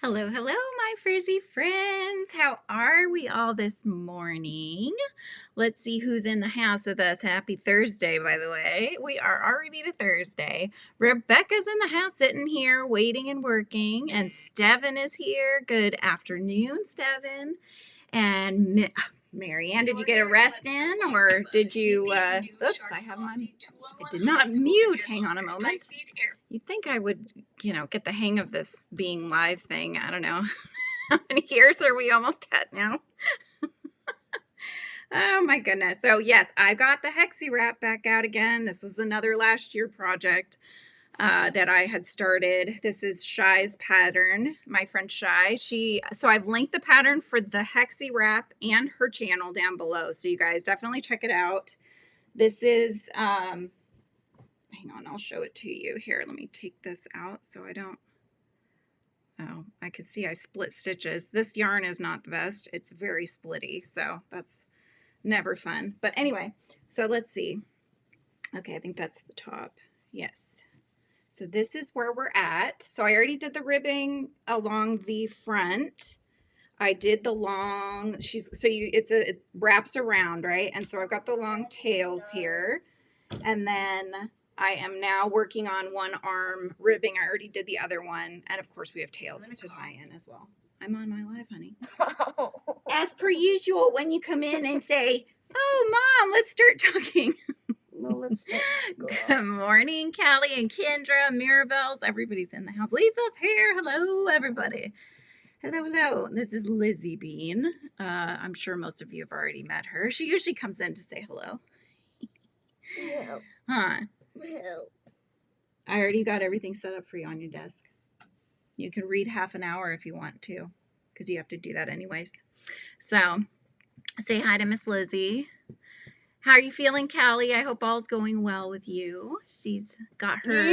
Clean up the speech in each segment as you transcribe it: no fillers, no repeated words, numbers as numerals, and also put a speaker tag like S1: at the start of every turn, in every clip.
S1: Hello, hello, my frizzy friends. How are we all this morning? Let's see who's in the house with us. Happy Thursday, by the way. We are already to Thursday. Rebecca's in the house sitting here waiting and working, and Steven is here. Good afternoon, Steven. And Marianne, did you get a rest in, or did you, oops, I have my, I did not mute. Hang on a moment. You'd think I would, get the hang of this being live thing. I don't know. How many years are we almost at now? Oh my goodness. So yes, I got the Hexi wrap back out again. This was another last year project that I had started. This is Shy's pattern, my friend Shy. So I've linked the pattern for the Hexi wrap and her channel down below. So you guys definitely check it out. This is, hang on, I'll show it to you here. Let me take this out so I don't, oh, I could see I split stitches. This yarn is not the best. It's very splitty, so that's never fun. But anyway, so let's see. Okay, I think that's the top. Yes. So this is where we're at. So I already did the ribbing along the front. I did the long, it wraps around, right? And so I've got the long tails here. And then I am now working on one arm ribbing. I already did the other one. And of course we have tails to tie in as well. I'm on my live, honey. As per usual, when you come in and say, oh, Mom, let's start talking. Good morning, Callie and Kendra, Mirabelle's. Everybody's in the house. Lisa's here. Hello, everybody. Hello, hello. This is Lizzie Bean. I'm sure most of you have already met her. She usually comes in to say hello.
S2: No.
S1: Huh?
S2: No.
S1: I already got everything set up for you on your desk. You can read half an hour if you want to, because you have to do that anyways. So, say hi to Miss Lizzie. How are you feeling, Callie? I hope all's going well with you. She's got her,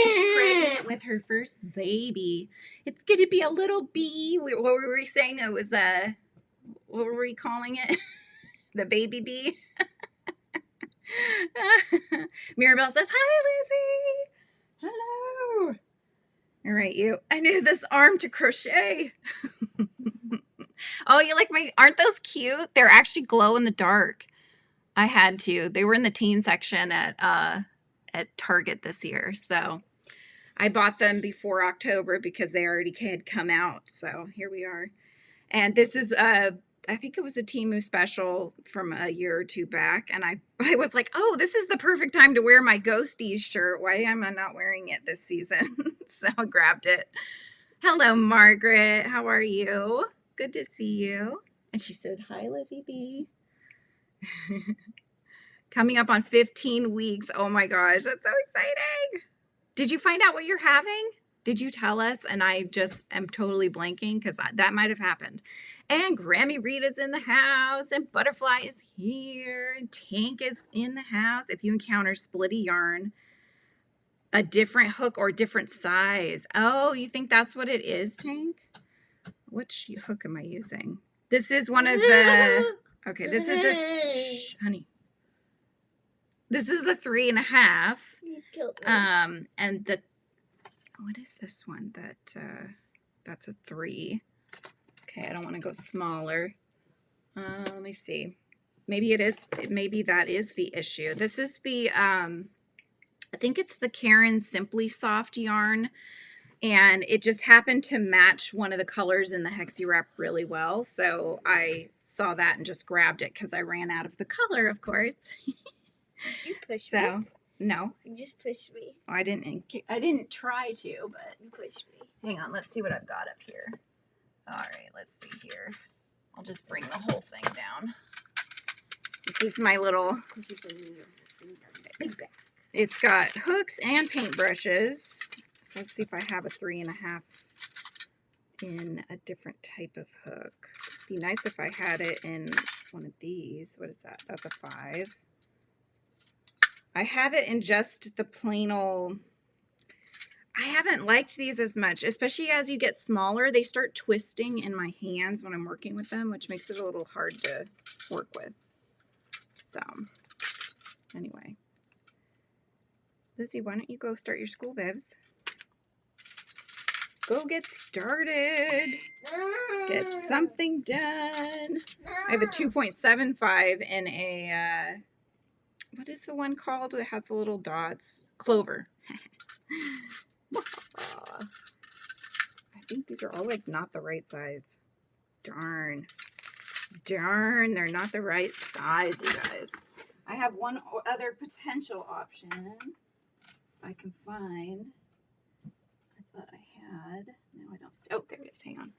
S1: she's pregnant with her first baby. It's going to be a little bee. What were we saying? It was, what were we calling it? The baby bee? Mirabelle says, hi, Lizzie. Hello. All right, you. I knew this arm to crochet. Oh, you like aren't those cute? They're actually glow in the dark. I had to. They were in the teen section at Target this year. So I bought them before October because they already had come out. So here we are. And this is, I think it was a Temu special from a year or two back. And I was like, oh, this is the perfect time to wear my Ghosties shirt. Why am I not wearing it this season? So I grabbed it. Hello, Margaret. How are you? Good to see you. And she said, hi, Lizzie B. Coming up on 15 weeks. Oh my gosh, that's so exciting. Did you find out what you're having? Did you tell us? And I just am totally blanking because that might have happened. And Grammy Reed is in the house, and Butterfly is here, and Tank is in the house. If you encounter splitty yarn, a different hook or different size. Oh, you think that's what it is, Tank? Which hook am I using? This is one of the, okay, this is a, shh, honey. This is the 3.5.
S2: He's killed me.
S1: And the, what is this one? That's a 3. Okay, I don't want to go smaller. Let me see. Maybe it is, maybe that is the issue. This is the, I think it's the Karen Simply Soft yarn. And it just happened to match one of the colors in the Hexi wrap really well. So I saw that and just grabbed it because I ran out of the color, of course.
S2: You pushed me.
S1: No.
S2: You just pushed me.
S1: I didn't try to, but
S2: You pushed me.
S1: hang on. Let's see what I've got up here. All right, let's see here. I'll just bring the whole thing down. This is my little, it's got hooks and paintbrushes. So let's see if I have a 3.5 in a different type of hook. It'd be nice if I had it in one of these. What is that? That's a 5. I have it in just the plain old, I haven't liked these as much, especially as you get smaller. They start twisting in my hands when I'm working with them, which makes it a little hard to work with. So, anyway. Lizzie, why don't you go start your school, babes? go get started. Get something done. I have a 2.75 and a, what is the one called that has the little dots? Clover. I think these are all like not the right size. Darn. Darn, they're not the right size, you guys. I have one other potential option I can find. I thought I had. No, I don't. Oh, there it is. Hang on.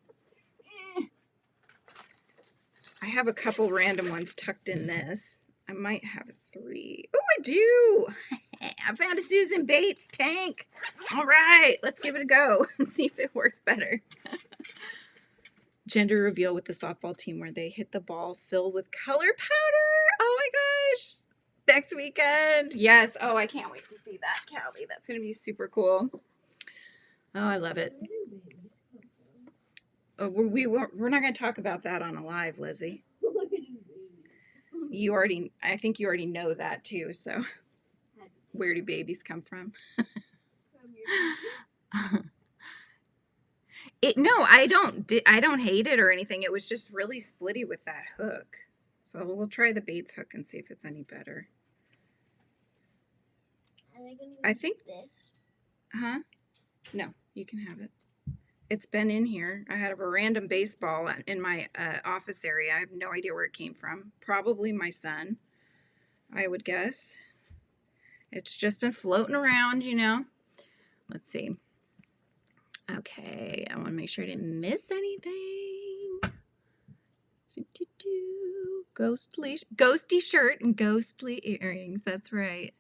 S1: I have a couple random ones tucked in this. I might have 3. Oh, I do. I found a Susan Bates tank. All right, let's give it a go and see if it works better. Gender reveal with the softball team where they hit the ball filled with color powder. Oh my gosh. Next weekend. Yes. Oh, I can't wait to see that, Callie. That's going to be super cool. Oh, I love it. Oh, we're not going to talk about that on a live, Lizzie. I think you already know that too. So where do babies come from? No, I don't hate it or anything. It was just really splitty with that hook. So we'll try the Bates hook and see if it's any better. I think this. Huh? No, you can have it. It's been in here. I had a random baseball in my office area. I have no idea where it came from. Probably my son, I would guess. It's just been floating around, you know. Let's see. Okay, I want to make sure I didn't miss anything. Ghosty shirt and ghostly earrings. That's right.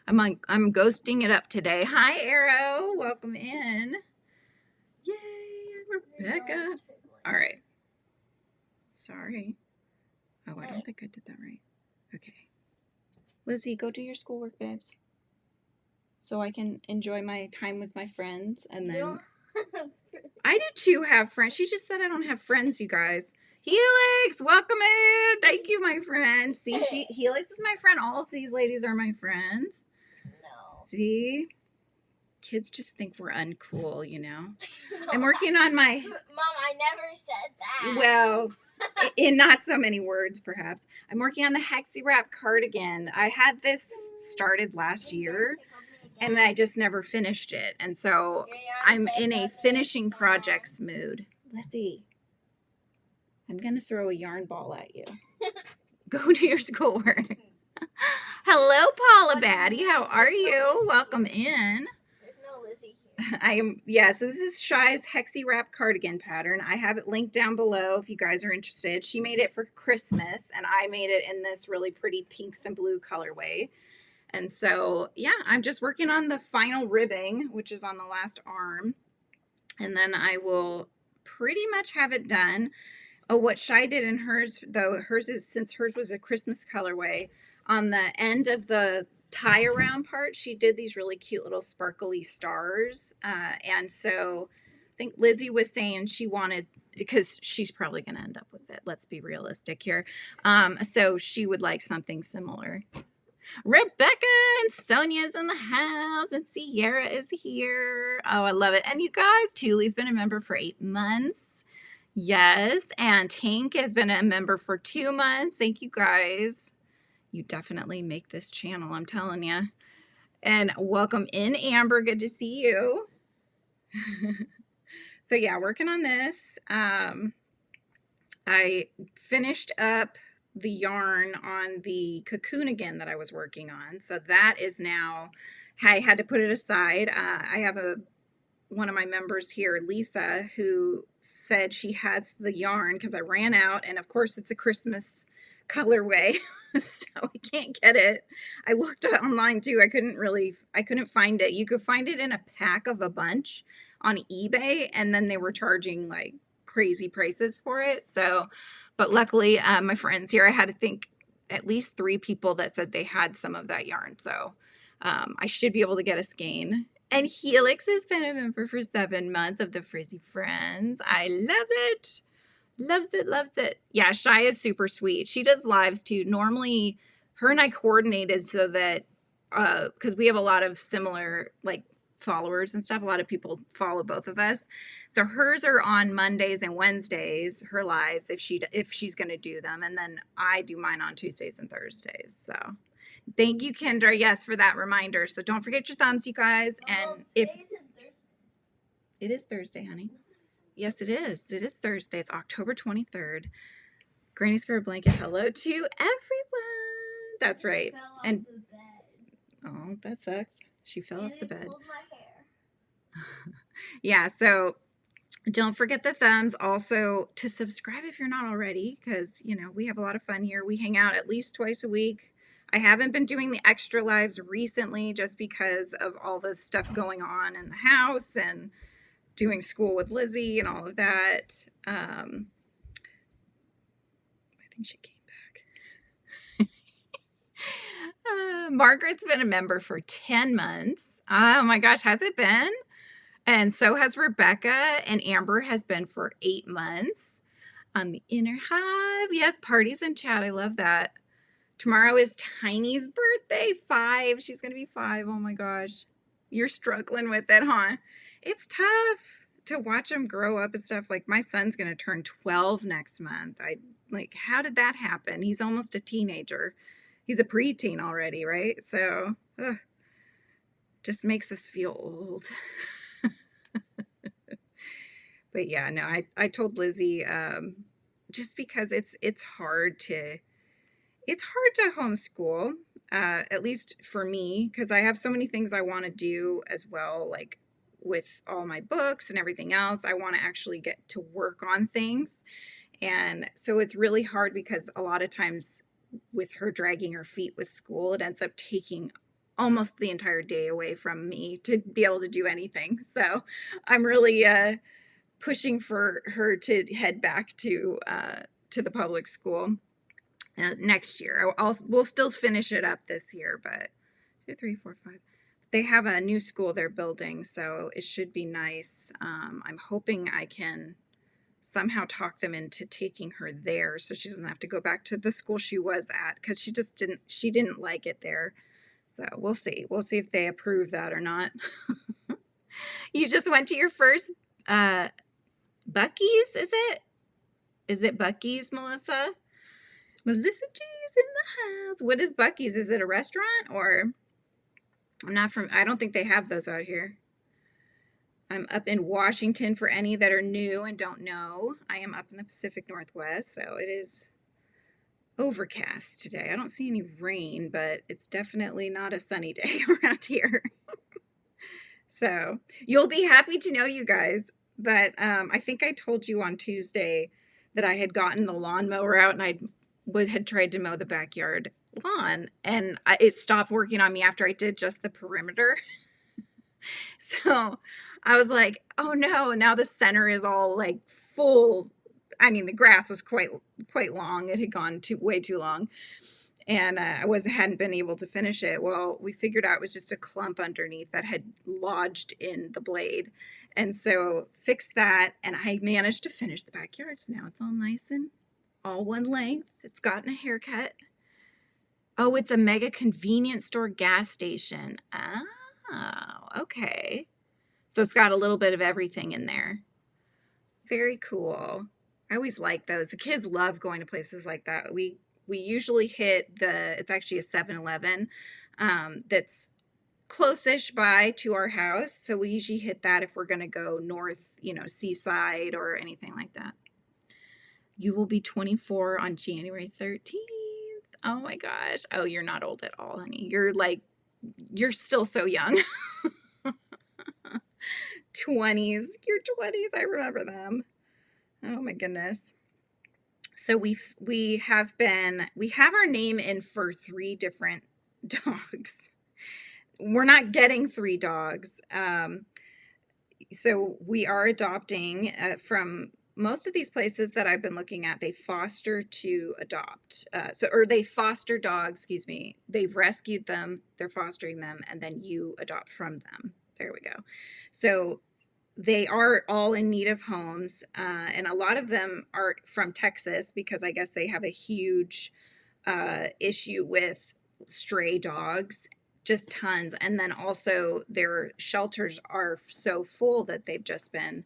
S1: I'm ghosting it up today. Hi, Arrow. Welcome in. Yay, Rebecca. All right. Sorry. Oh, I don't think I did that right. Okay. Lizzie, go do your schoolwork, babes. So I can enjoy my time with my friends. And then I do too have friends. She just said I don't have friends, you guys. Helix, welcome in. Thank you, my friend. See, Helix is my friend. All of these ladies are my friends. No. See? Kids just think we're uncool, you know? No, I'm working on my...
S2: Mom, I never said that.
S1: Well, in not so many words, perhaps. I'm working on the Hexi-Wrap cardigan. I had this started last year, and I just never finished it. And so I'm in a finishing projects mood. Lizzie, I'm going to throw a yarn ball at you. Go do your schoolwork. Hello, Paula Batty. How are you? Welcome in. So this is Shy's Hexi-Wrap cardigan pattern. I have it linked down below if you guys are interested. She made it for Christmas, and I made it in this really pretty pinks and blue colorway. And so, yeah, I'm just working on the final ribbing, which is on the last arm. And then I will pretty much have it done. Oh, what Shy did in hers, though, since hers was a Christmas colorway, on the end of the tie around part, she did these really cute little sparkly stars. And so I think Lizzie was saying she wanted, because she's probably going to end up with it. Let's be realistic here. So she would like something similar. Rebecca and Sonia's in the house, and Sierra is here. Oh, I love it. And you guys, Tuli's been a member for 8 months. Yes. And Tank has been a member for 2 months. Thank you guys. You definitely make this channel, I'm telling you. And welcome in, Amber. Good to see you. So yeah, working on this. I finished up the yarn on the cocoon again that I was working on. So that is now, I had to put it aside. I have one of my members here, Lisa, who said she has the yarn because I ran out, and of course it's a Christmas colorway. So I can't get it. I looked online too. I couldn't find it. You could find it in a pack of a bunch on eBay, and then they were charging like crazy prices for it. So, but luckily my friends here, I had to think at least 3 people that said they had some of that yarn. So I should be able to get a skein. And Helix has been a member for 7 months of the Frizzy Friends. I love it. Loves it, loves it. Yeah, Shy is super sweet. She does lives too. Normally, her and I coordinated so that, because we have a lot of similar, like, followers and stuff. A lot of people follow both of us. So hers are on Mondays and Wednesdays, her lives, if she's going to do them. And then I do mine on Tuesdays and Thursdays. So thank you, Kendra. Yes, for that reminder. So don't forget your thumbs, you guys. And if it is Thursday, honey. Yes, it is. It is Thursday. It's October 23rd. Granny Square Blanket, hello to everyone. That's right. And oh, that sucks. She fell off the bed. Yeah, so don't forget the thumbs. Also, to subscribe if you're not already, because, you know, we have a lot of fun here. We hang out at least twice a week. I haven't been doing the extra lives recently just because of all the stuff going on in the house and doing school with Lizzie and all of that. I think she came back. Margaret's been a member for 10 months. Oh my gosh, has it been? And so has Rebecca, and Amber has been for 8 months on the Inner Hive. Yes, parties and chat. I love that. Tomorrow is Tiny's birthday, 5. She's going to be 5. Oh my gosh. You're struggling with it, huh? It's tough to watch them grow up and stuff. Like, my son's going to turn 12 next month. Like, how did that happen? He's almost a teenager. He's a preteen already, right? So, just makes us feel old. But yeah, no, I told Lizzie, just because it's hard to homeschool, at least for me, because I have so many things I want to do as well, like with all my books and everything else. I want to actually get to work on things. And so it's really hard because a lot of times with her dragging her feet with school, it ends up taking almost the entire day away from me to be able to do anything. So I'm really pushing for her to head back to the public school next year. We'll still finish it up this year, but 2, 3, 4, 5. They have a new school they're building, so it should be nice. I'm hoping I can somehow talk them into taking her there so she doesn't have to go back to the school she was at, because she didn't like it there. So we'll see if they approve that or not. You just went to your first Buc-ee's, is it Buc-ee's, Melissa G's in the house. What is Buc-ee's? Is it a restaurant? Or I don't think they have those out here. I'm up in Washington. For any that are new and don't know, I am up in the Pacific Northwest, so it is overcast today. I don't see any rain, but it's definitely not a sunny day around here. So you'll be happy to know, you guys, that I think I told you on Tuesday that I had gotten the lawnmower out and had tried to mow the backyard lawn, and it stopped working on me after I did just the perimeter. So I was like, oh no, now the center is all like full. I mean, the grass was quite long. It had gone way too long, and I hadn't been able to finish it. Well, we figured out it was just a clump underneath that had lodged in the blade. And so fixed that, and I managed to finish the backyard. So now it's all nice and all one length. It's gotten a haircut. Oh, it's a mega convenience store gas station. Oh, okay. So it's got a little bit of everything in there. Very cool. I always like those. The kids love going to places like that. We usually hit it's actually a 7-Eleven that's close-ish by to our house. So we usually hit that if we're going to go north, seaside or anything like that. You will be 24 on January 13th. Oh my gosh. Oh, you're not old at all, honey. You're still so young. 20s. Your 20s. I remember them. Oh my goodness. So we have our name in for 3 different dogs. We're not getting 3 dogs. So we are adopting from most of these places that I've been looking at. They foster to adopt. Or they foster dogs, excuse me. They've rescued them, they're fostering them, and then you adopt from them. There we go. So they are all in need of homes, and a lot of them are from Texas because I guess they have a huge issue with stray dogs. just tons. And then also their shelters are so full that they've just been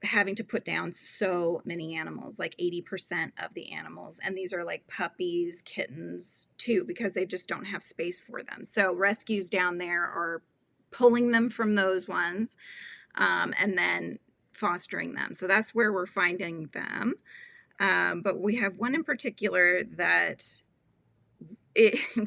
S1: having to put down so many animals, like 80% of the animals. And these are like puppies, kittens too, because they just don't have space for them. So rescues down there are pulling them from those ones, and then fostering them. So that's where we're finding them. But we have one in particular that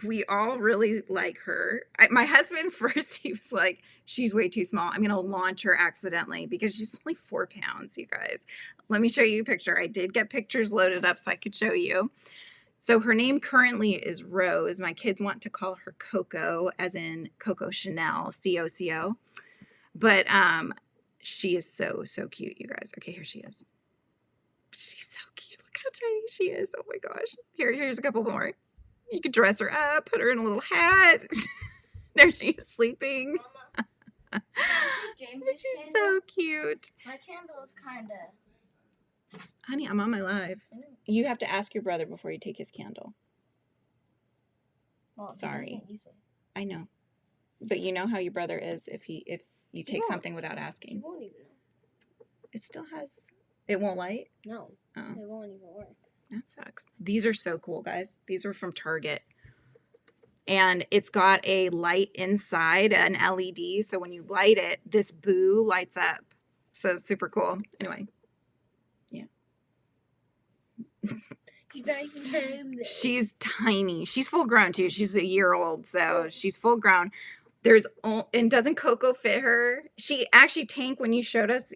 S1: we all really like her. My husband first, he was like, she's way too small. I'm going to launch her accidentally because she's only 4 pounds, you guys. Let me show you a picture. I did get pictures loaded up so I could show you. So her name currently is Rose. My kids want to call her Coco, as in Coco Chanel, C-O-C-O. But she is so, so cute, you guys. Okay, here she is. She's so cute. Look how tiny she is. Oh my gosh. Here's a couple more. You could dress her up, put her in a little hat. There she is sleeping. She's so cute.
S2: My candle is kind of...
S1: Honey, I'm on my live. You have to ask your brother before you take his candle.
S2: Well,
S1: sorry.
S2: Use it.
S1: I know. But you know how your brother is if you take something without asking.
S2: He won't even know.
S1: It still has... It won't light?
S2: No.
S1: Oh.
S2: It won't even work.
S1: That sucks. These are so cool, guys. These are from Target. And it's got a light inside, an LED. So when you light it, this boo lights up. So it's super cool. Anyway. Yeah. She's tiny. She's full grown too. She's a year old. So she's full grown. And doesn't Coco fit her? She actually, Tank, when you showed us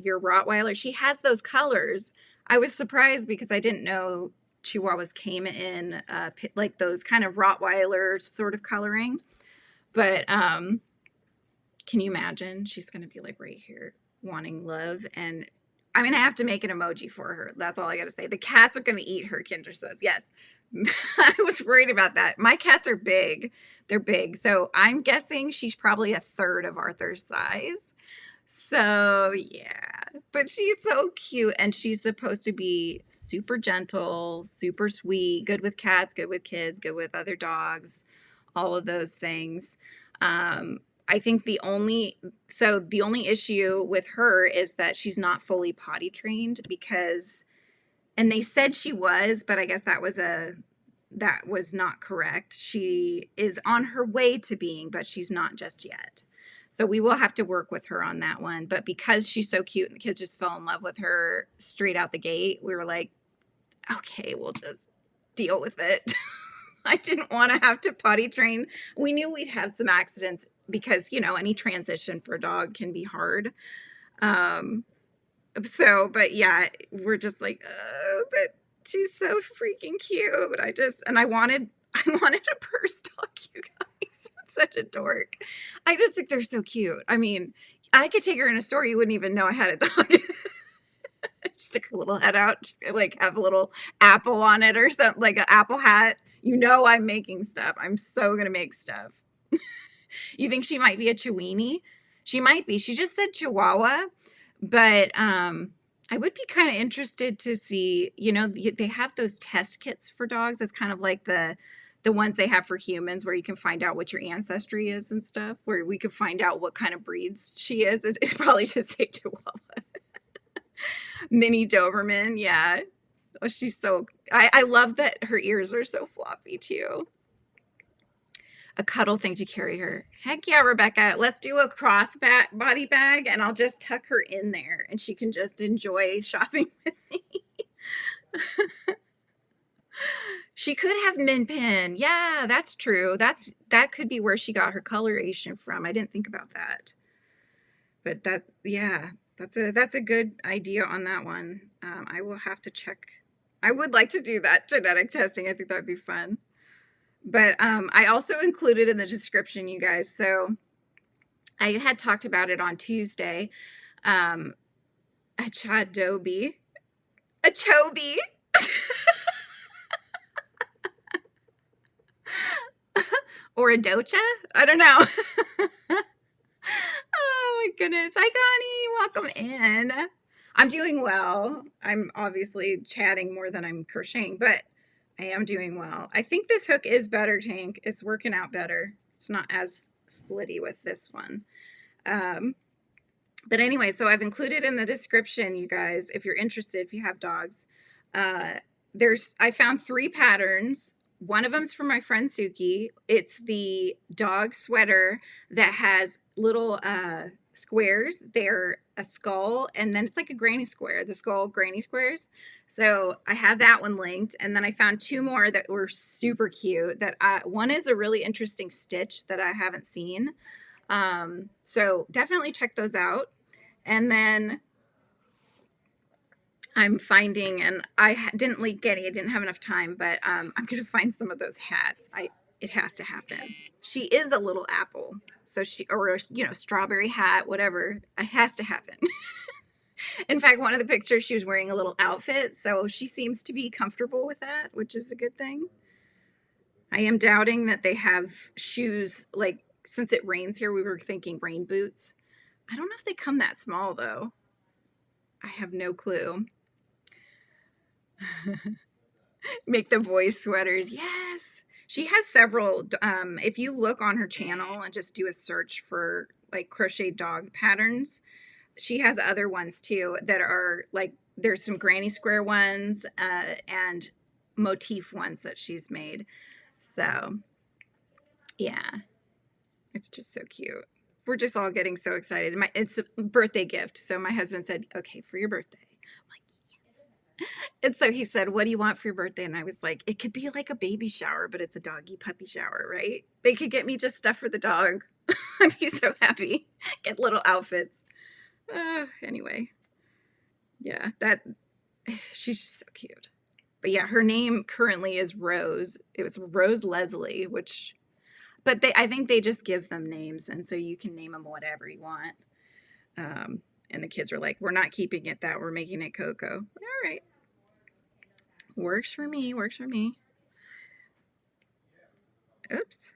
S1: your Rottweiler, she has those colors. I was surprised because I didn't know Chihuahuas came in like those kind of Rottweiler sort of coloring. But can you imagine? She's going to be like right here wanting love. And I'm going to have to make an emoji for her. That's all I got to say. The cats are going to eat her, Kinder says. Yes. I was worried about that. My cats are big. They're big. So I'm guessing she's probably a third of Arthur's size. So yeah, but she's so cute, and she's supposed to be super gentle, super sweet, good with cats, good with kids, good with other dogs, all of those things. I think the only issue with her is that she's not fully potty trained and they said she was, but I guess that was not correct. She is on her way to being, but she's not just yet. So we will have to work with her on that one. But because she's so cute and the kids just fell in love with her straight out the gate, we were like, okay, we'll just deal with it. I didn't want to have to potty train. We knew we'd have some accidents because, any transition for a dog can be hard. But yeah, we're just like, but she's so freaking cute. I wanted a purse dog, you guys. I'm such a dork. I just think they're so cute. I mean, I could take her in a store. You wouldn't even know I had a dog. Stick her little head out, like have a little apple on it or something, like an apple hat. I'm making stuff. I'm so going to make stuff. You think she might be a Chiweenie? She might be. She just said Chihuahua. But I would be kind of interested to see, they have those test kits for dogs. It's kind of like the ones they have for humans where you can find out what your ancestry is and stuff, where we could find out what kind of breeds she is. It's probably just say Chihuahua. Mini Doberman, yeah. Oh, she's I love that her ears are so floppy too. A cuddle thing to carry her. Heck yeah, Rebecca. Let's do a body bag and I'll just tuck her in there and she can just enjoy shopping with me. She could have Min Pin. Yeah, that's true. That could be where she got her coloration from. I didn't think about that. But that's a good idea on that one. I will have to check. I would like to do that genetic testing. I think that would be fun. But I also included in the description, you guys. So I had talked about it on Tuesday. A Chobi. Or a Docha? I don't know. Oh my goodness. Hi, Connie. Welcome in. I'm doing well. I'm obviously chatting more than I'm crocheting, but I am doing well. I think this hook is better, Tank. It's working out better. It's not as splitty with this one. But anyway, so I've included in the description, you guys, if you're interested, if you have dogs, I found 3 patterns. One of them's from my friend Suki. It's the dog sweater that has little squares. They're a skull, and then it's like a granny square, the skull granny squares. So I have that one linked, and then I found 2 more that were super cute. One is a really interesting stitch that I haven't seen. So definitely check those out. And then I'm finding, and I didn't link any, I didn't have enough time, but I'm going to find some of those hats. It has to happen. She is a little apple. So or, you know, strawberry hat, whatever. It has to happen. In fact, one of the pictures, she was wearing a little outfit. So she seems to be comfortable with that, which is a good thing. I am doubting that they have shoes, like, since it rains here, we were thinking rain boots. I don't know if they come that small, though. I have no clue. Make the boys sweaters. Yes. She has several. If you look on her channel and just do a search for like crochet dog patterns, she has other ones too that are like, there's some granny square ones and motif ones that she's made. So yeah, it's just so cute. We're just all getting so excited. It's a birthday gift. So my husband said, okay, for your birthday. I'm like, yes. And so he said, what do you want for your birthday? And I was like, it could be like a baby shower, but it's a doggy puppy shower, right? They could get me just stuff for the dog. I'd be so happy. Get little outfits. Anyway. Yeah, she's just so cute. But yeah, her name currently is Rose. It was Rose Leslie, but I think they just give them names, and so you can name them whatever you want. And the kids were like, we're not keeping it that, we're making it Coco. All right. Works for me, works for me. Oops.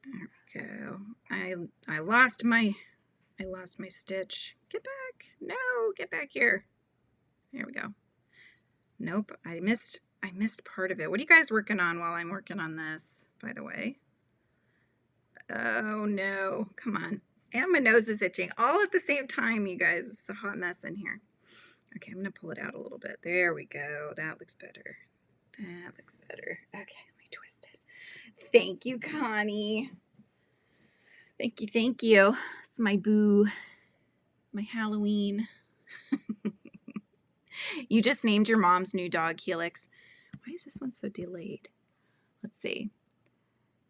S1: There we go. I lost my stitch. Get back. No, get back here. There we go. Nope, I missed part of it. What are you guys working on while I'm working on this, by the way? Oh no, come on. And my nose is itching all at the same time, you guys. It's a hot mess in here. Okay, I'm gonna pull it out a little bit. There we go. That looks better. That looks better. Okay, let me twist it. Thank you, Connie. Thank you, thank you. It's my boo, my Halloween. You just named your mom's new dog, Helix. Why is this one so delayed? Let's see.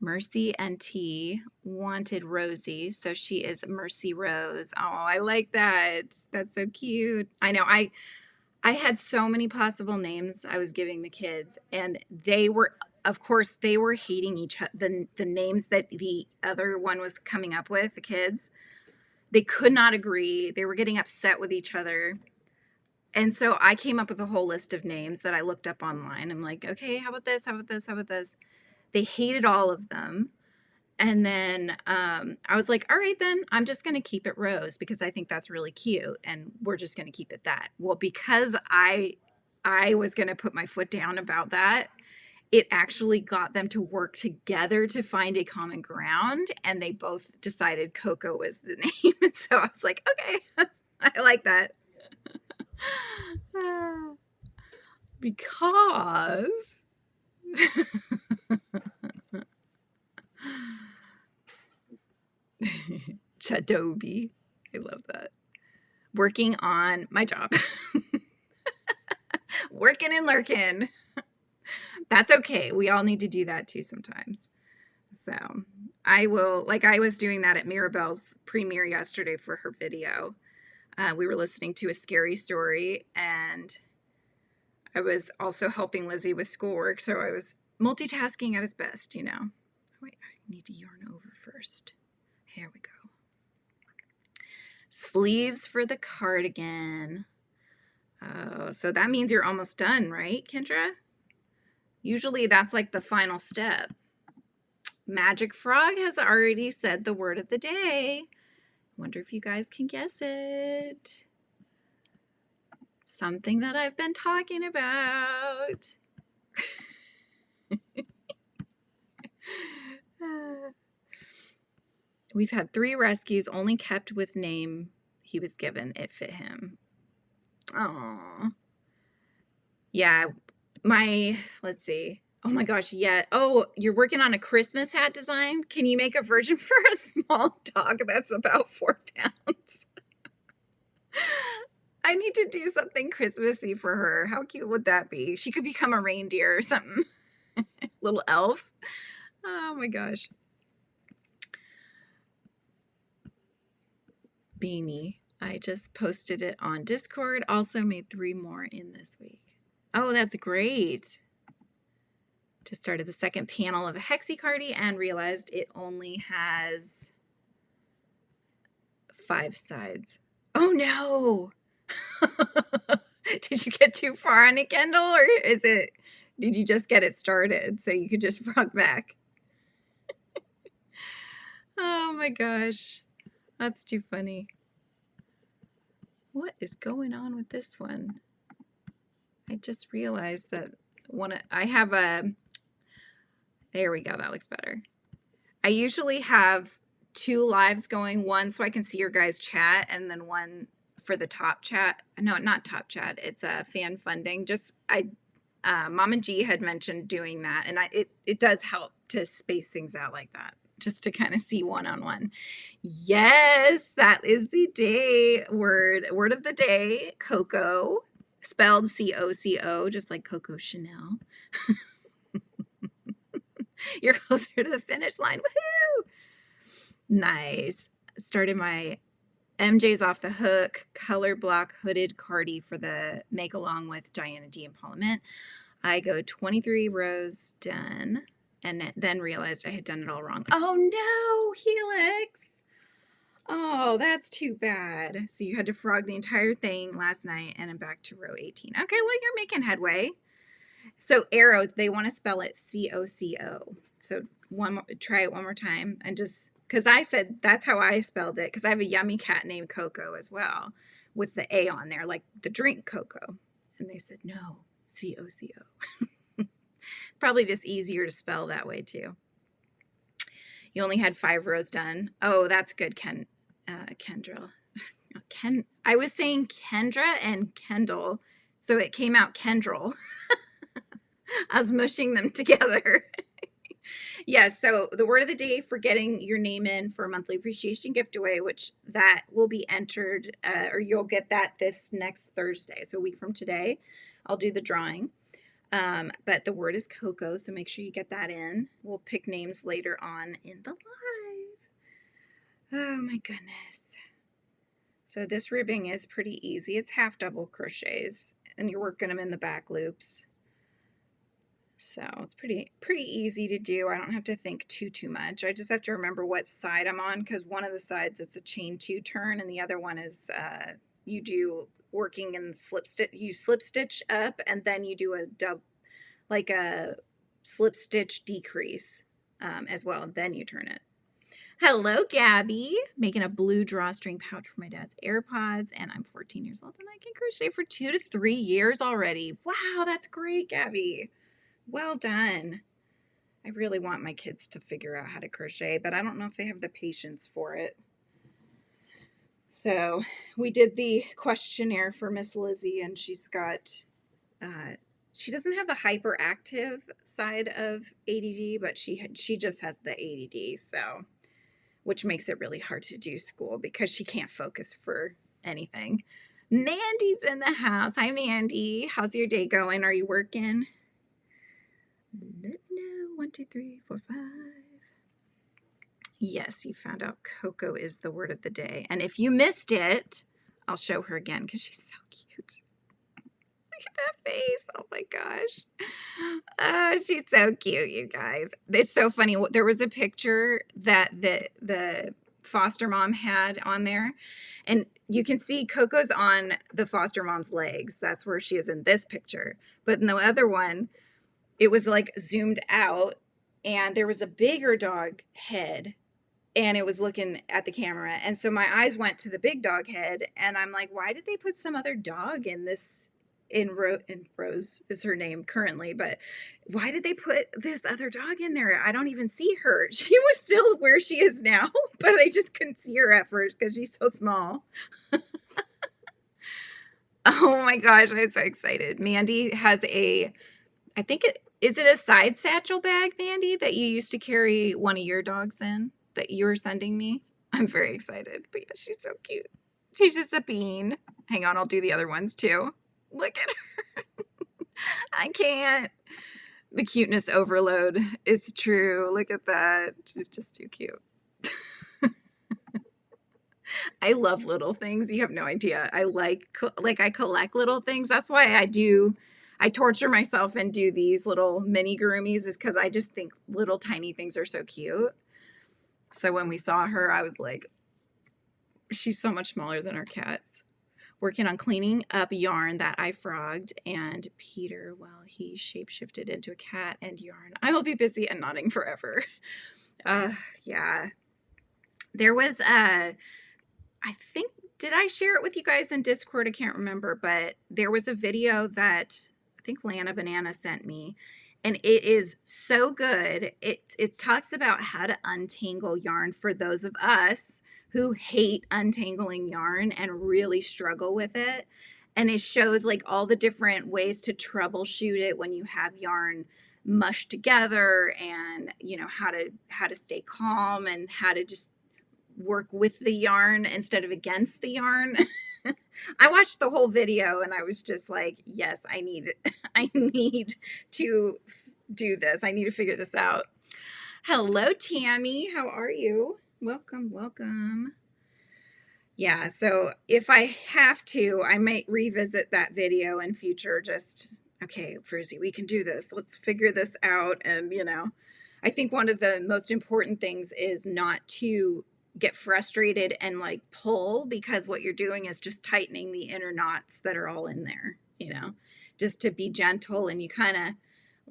S1: Mercy and T wanted Rosie, so she is Mercy Rose. Oh, I like that. That's so cute. I know. I had so many possible names I was giving the kids, and they were, of course, they were hating each other. The names that the other one was coming up with, the kids, they could not agree. They were getting upset with each other. And so I came up with a whole list of names that I looked up online. I'm like, okay, how about this? How about this? How about this? They hated all of them. And then I was like, all right, then I'm just going to keep it Rose because I think that's really cute. And we're just going to keep it that. Well, because I was going to put my foot down about that, it actually got them to work together to find a common ground. And they both decided Coco was the name. And so I was like, okay, I like that. Because Chadobi. I love that. Working on my job. Working and lurking. That's okay. We all need to do that too sometimes. So I will, like I was doing that at Mirabelle's premiere yesterday for her video. We were listening to a scary story, and I was also helping Lizzie with schoolwork, so I was multitasking at its best, you know. Wait, I need to yarn over first. Here we go. Sleeves for the cardigan. Oh, so that means you're almost done, right, Kendra? Usually that's like the final step. Magic Frog has already said the word of the day. Wonder if you guys can guess it. Something that I've been talking about. We've had 3 rescues, only kept with name he was given. It fit him. Aww. Yeah, let's see. Oh my gosh, yeah. Oh, you're working on a Christmas hat design? Can you make a version for a small dog that's about 4 pounds? I need to do something Christmassy for her. How cute would that be? She could become a reindeer or something. Little elf. Oh my gosh. Beanie. I just posted it on Discord. Also made 3 more in this week. Oh, that's great. Just started the second panel of a hexiwrapcardi and realized it only has 5 sides. Oh no! Did you get too far on it, Kendall, or did you just get it started so you could just frog back? Oh my gosh, that's too funny. What is going on with this one? I just realized that there we go, that looks better. I usually have 2 lives going, one so I can see your guys' chat, and then one for the top chat. No, not top chat. It's a fan funding. Mama G had mentioned doing that, and it does help to space things out like that, just to kind of see one-on-one. Yes, that is the day word of the day, Coco, spelled C-O-C-O, just like Coco Chanel. You're closer to the finish line. Woohoo! Nice. Started my MJ's Off the Hook color block hooded cardi for the make along with Diana D and Paula Mint. I go 23 rows done and then realized I had done it all wrong. Oh no, Helix. Oh, that's too bad. So you had to frog the entire thing last night and I'm back to row 18. Okay, well, you're making headway. So arrows, they want to spell it C-O-C-O. So try it one more time and just, because I said that's how I spelled it, because I have a yummy cat named Coco as well with the A on there, like the drink Coco. And they said, no, C-O-C-O. Probably just easier to spell that way too. You only had 5 rows done. Oh, that's good, Kendra. I was saying Kendra and Kendall, so it came out Kendrell. I was mushing them together. Yes, so the word of the day for getting your name in for a monthly appreciation giveaway, which that will be entered, or you'll get that this next Thursday. So a week from today, I'll do the drawing. But the word is Coco, so make sure you get that in. We'll pick names later on in the live. Oh my goodness. So this ribbing is pretty easy. It's half double crochets, and you're working them in the back loops. So it's pretty easy to do. I don't have to think too much. I just have to remember what side I'm on, because one of the sides it's a chain 2 turn, and the other one is you do working in slip stitch. You slip stitch up, and then you do a slip stitch decrease as well, and then you turn it. Hello, Gabby. Making a blue drawstring pouch for my dad's AirPods, and I'm 14 years old, and I can crochet for 2 to 3 years already. Wow, that's great, Gabby. Well done. I really want my kids to figure out how to crochet, but I don't know if they have the patience for it. So we did the questionnaire for Miss Lizzie, and she's got, she doesn't have the hyperactive side of ADD, but she just has the ADD, so, which makes it really hard to do school because she can't focus for anything. Mandy's in the house. Hi, Mandy. How's your day going? Are you working? No, 1, 2, 3, 4, 5. Yes, you found out Coco is the word of the day. And if you missed it, I'll show her again because she's so cute. Look at that face. Oh my gosh. Oh, she's so cute, you guys. It's so funny. There was a picture that the foster mom had on there. And you can see Coco's on the foster mom's legs. That's where she is in this picture. But in the other one, it was like zoomed out and there was a bigger dog head and it was looking at the camera. And so my eyes went to the big dog head and I'm like, why did they put some other dog in this in Rose is her name currently, but why did they put this other dog in there? I don't even see her. She was still where she is now, but I just couldn't see her at first because she's so small. Oh my gosh, I'm so excited. Mandy has a, I think is it a side satchel bag, Mandy, that you used to carry one of your dogs in that you were sending me? I'm very excited, but yeah, she's so cute. She's just a bean. Hang on, I'll do the other ones too. Look at her. I can't. The cuteness overload is true. Look at that. She's just too cute. I love little things. You have no idea. I I collect little things. That's why I torture myself and do these little mini groomies, is because I just think little tiny things are so cute. So when we saw her, I was like, she's so much smaller than our cats. Working on cleaning up yarn that I frogged, and Peter, well, he shapeshifted into a cat and yarn. I will be busy and nodding forever. Yeah. There was I think, did I share it with you guys in Discord? I can't remember, but there was a video that I think Lana Banana sent me, and it is so good. It talks about how to untangle yarn for those of us who hate untangling yarn and really struggle with it. And it shows like all the different ways to troubleshoot it when you have yarn mushed together, and you know how to stay calm and how to just work with the yarn instead of against the yarn. I watched the whole video and I was just like, yes, I need to do this. I need to figure this out. Hello, Tammy. How are you? Welcome, welcome. Yeah, so if I have to, I might revisit that video in future. Just, okay, Frizzy, we can do this. Let's figure this out. And, you know, I think one of the most important things is not to get frustrated and like pull, because what you're doing is just tightening the inner knots that are all in there, you know, just to be gentle, and you kind of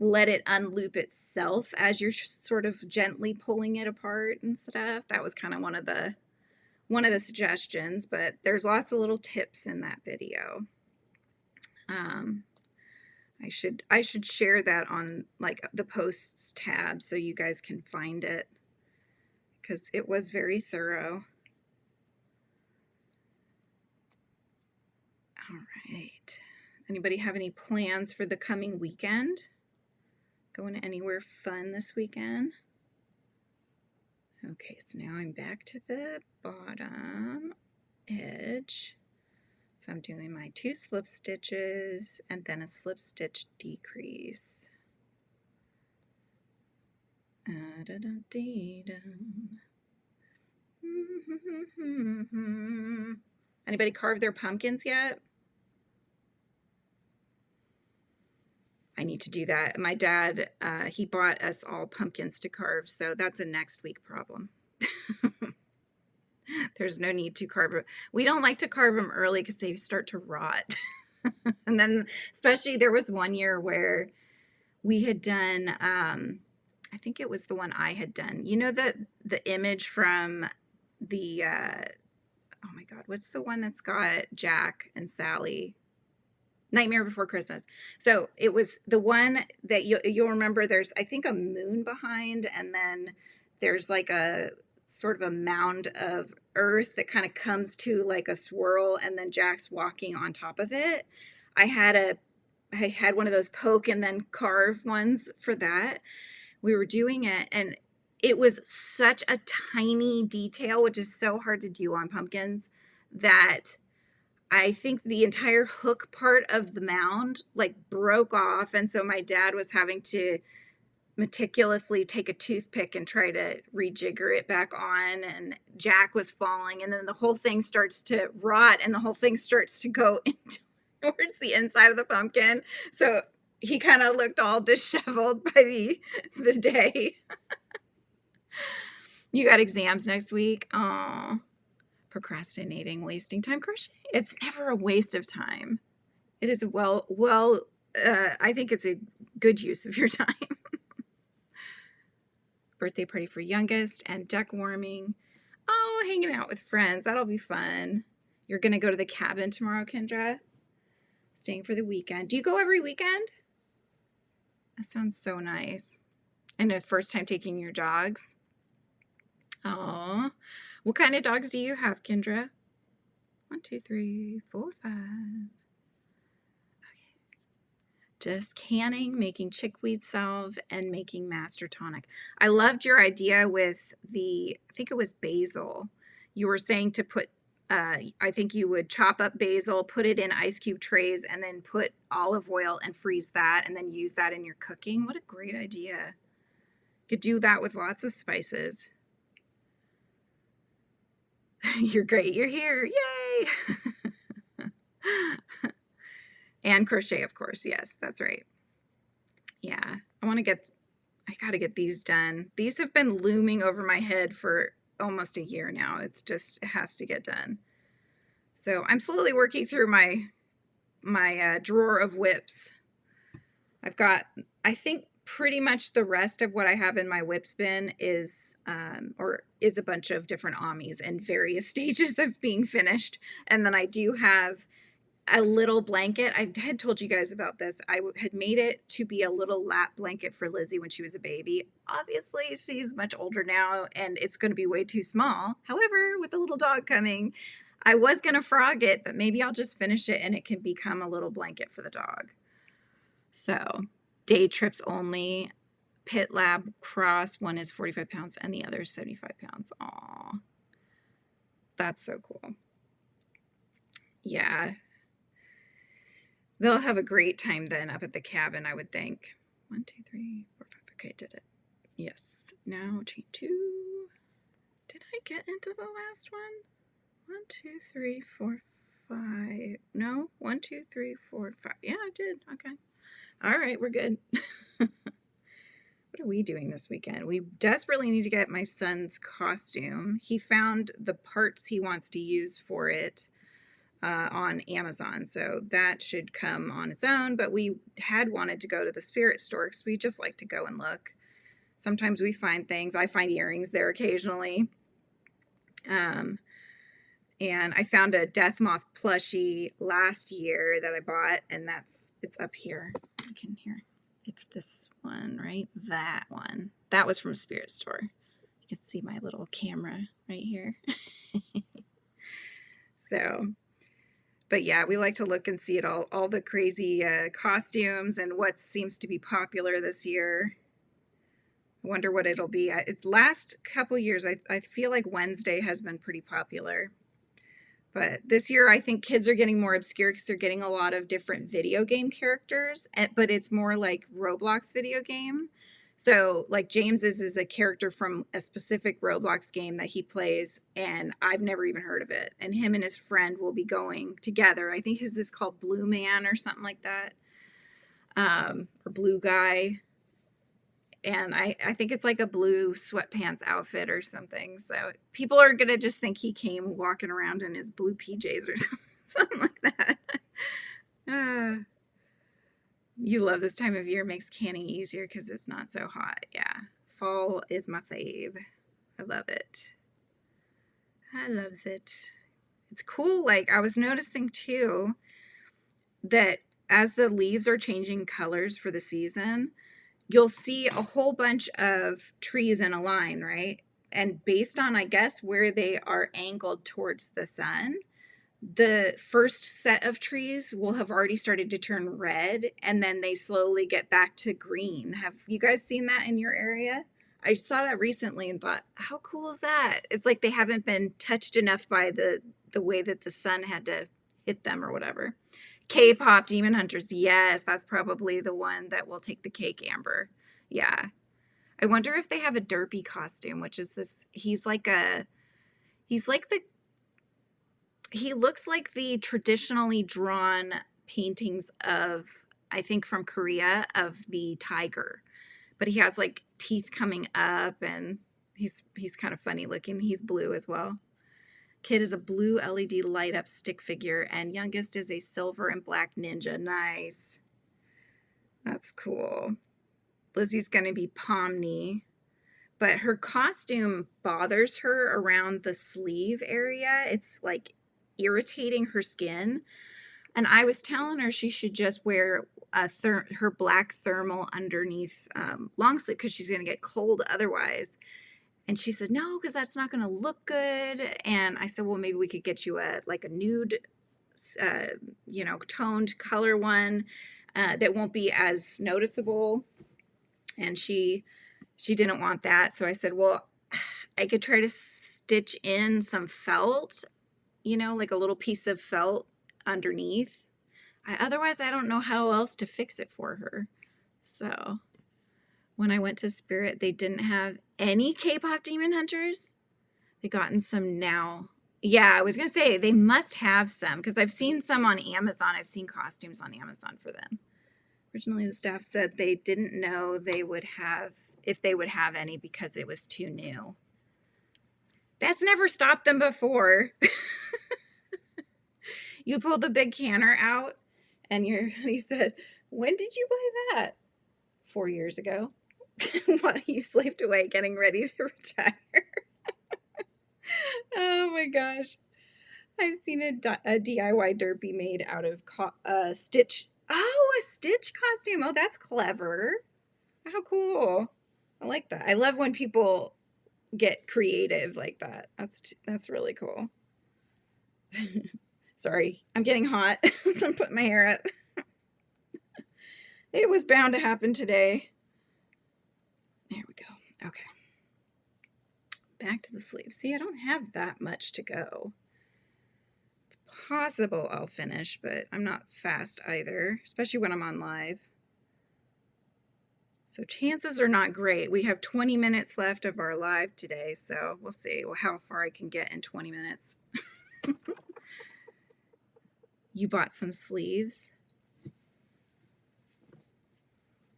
S1: let it unloop itself as you're sort of gently pulling it apart and stuff. That was kind of one of the suggestions, but there's lots of little tips in that video. I should share that on like the posts tab so you guys can find it, because it was very thorough. All right. Anybody have any plans for the coming weekend? Going anywhere fun this weekend? Okay, so now I'm back to the bottom edge. So I'm doing my 2 slip stitches and then a slip stitch decrease. Anybody carve their pumpkins yet? I need to do that. My dad, he bought us all pumpkins to carve, so that's a next week problem. There's no need to carve it. We don't like to carve them early because they start to rot. And then especially there was one year where we had done, I think it was the one I had done. You know the image from the, oh my God, what's the one that's got Jack and Sally? Nightmare Before Christmas. So it was the one that you'll remember. There's, I think, a moon behind, and then there's like a sort of a mound of earth that kind of comes to like a swirl, and then Jack's walking on top of it. I had one of those poke and then carve ones for that. We were doing it, and it was such a tiny detail, which is so hard to do on pumpkins, that I think the entire hook part of the mound like broke off. And so my dad was having to meticulously take a toothpick and try to rejigger it back on. And Jack was falling, and then the whole thing starts to rot, and the whole thing starts to go towards the inside of the pumpkin. So he kind of looked all disheveled by the day. You got exams next week. Oh, procrastinating, wasting time. Crochet, it's never a waste of time. It is I think it's a good use of your time. Birthday party for youngest and deck warming. Oh, hanging out with friends. That'll be fun. You're going to go to the cabin tomorrow, Kendra? Staying for the weekend. Do you go every weekend? That sounds so nice. And the first time taking your dogs? Oh, what kind of dogs do you have, Kendra? 1, 2, 3, 4, 5. Okay. Just canning, making chickweed salve, and making master tonic. I loved your idea with I think it was basil. You were saying to put, I think you would chop up basil, put it in ice cube trays, and then put olive oil and freeze that, and then use that in your cooking. What a great idea. Could do that with lots of spices. You're great. You're here. Yay. And crochet, of course. Yes, that's right. Yeah. I got to get these done. These have been looming over my head for almost a year now. It has to get done. So I'm slowly working through my drawer of whips. I've got, I think, pretty much the rest of what I have in my whips bin is a bunch of different Amis in various stages of being finished. And then I do have a little blanket. I had told you guys about this. I had made it to be a little lap blanket for Lizzie when she was a baby. Obviously, she's much older now and it's going to be way too small. However, with the little dog coming, I was going to frog it, but maybe I'll just finish it and it can become a little blanket for the dog. So day trips only, pit lab cross. One is 45 pounds and the other is 75 pounds. Aw, that's so cool. Yeah. They'll have a great time then up at the cabin, I would think. 1, 2, 3, 4, 5. Okay, did it. Yes. Now chain 2. Did I get into the last one? 1, 2, 3, 4, 5. No, 1, 2, 3, 4, 5. Yeah, I did. Okay. All right, we're good. What are we doing this weekend? We desperately need to get my son's costume. He found the parts he wants to use for it on Amazon, so that should come on its own, but we had wanted to go to the spirit store because we just like to go and look. Sometimes we find things. I find earrings there occasionally. And I found a Death Moth plushie last year that I bought, and it's up here. You can hear. It's this one, right? That one. That was from Spirit Store. You can see my little camera right here. So, but yeah, we like to look and see it all the crazy costumes and what seems to be popular this year. I wonder what it'll be. Last couple years, I feel like Wednesday has been pretty popular. But this year, I think kids are getting more obscure because they're getting a lot of different video game characters, but it's more like Roblox video game. So like James's is a character from a specific Roblox game that he plays, and I've never even heard of it. And him and his friend will be going together. I think his is called Blue Man or something like that, or Blue Guy. And I think it's like a blue sweatpants outfit or something. So people are going to just think he came walking around in his blue PJs or something like that. You love this time of year. Makes canning easier because it's not so hot. Yeah. Fall is my fave. I love it. I loves it. It's cool. Like I was noticing too that as the leaves are changing colors for the season, you'll see a whole bunch of trees in a line, right? And based on, I guess, where they are angled towards the sun, the first set of trees will have already started to turn red, and then they slowly get back to green. Have you guys seen that in your area? I saw that recently and thought, how cool is that? It's like they haven't been touched enough by the way that the sun had to hit them or whatever. K-pop Demon Hunters. Yes, that's probably the one that will take the cake, Amber. Yeah. I wonder if they have a derpy costume, which is this. He looks like the traditionally drawn paintings of, I think from Korea, of the tiger. But he has like teeth coming up and he's kind of funny looking. He's blue as well. Kid is a blue LED light up stick figure, and youngest is a silver and black ninja. Nice. That's cool. Lizzie's going to be Pomni, but her costume bothers her around the sleeve area. It's like irritating her skin. And I was telling her she should just wear her black thermal underneath long sleeve because she's going to get cold otherwise. And she said, no, because that's not going to look good. And I said, well, maybe we could get you a nude, toned color one that won't be as noticeable. And she didn't want that. So I said, well, I could try to stitch in some felt, like a little piece of felt underneath. Otherwise, I don't know how else to fix it for her. So when I went to Spirit, they didn't have any K-pop Demon Hunters. They gotten some now. Yeah, I was going to say they must have some because I've seen some on Amazon. I've seen costumes on Amazon for them. Originally, the staff said they didn't know if they would have any because it was too new. That's never stopped them before. You pulled the big canner out and he said, when did you buy that? 4 years ago. While you slaved away getting ready to retire. Oh my gosh. I've seen a DIY derpy made out of Stitch. Oh, a Stitch costume. Oh, that's clever. How cool. I like that. I love when people get creative like that. That's really cool. Sorry, I'm getting hot, so I'm putting my hair up. It was bound to happen today. There we go. Okay. Back to the sleeve. See, I don't have that much to go. It's possible I'll finish, but I'm not fast either, especially when I'm on live. So chances are not great. We have 20 minutes left of our live today, so we'll see how far I can get in 20 minutes. You bought some sleeves.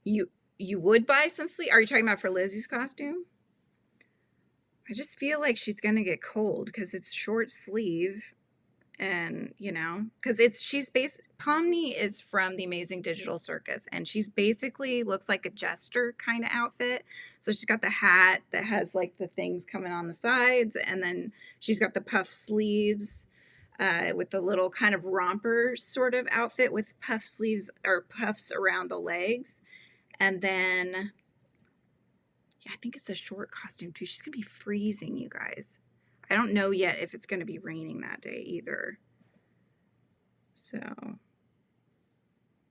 S1: You would buy some sleeves? Are you talking about for Lizzie's costume? I just feel like she's gonna get cold because it's short sleeve, and because Pomni is from the Amazing Digital Circus, and she's basically looks like a jester kind of outfit. So she's got the hat that has like the things coming on the sides, and then she's got the puff sleeves with the little kind of romper sort of outfit with puff sleeves or puffs around the legs. And then, yeah, I think it's a short costume too. She's going to be freezing, you guys. I don't know yet if it's going to be raining that day either. So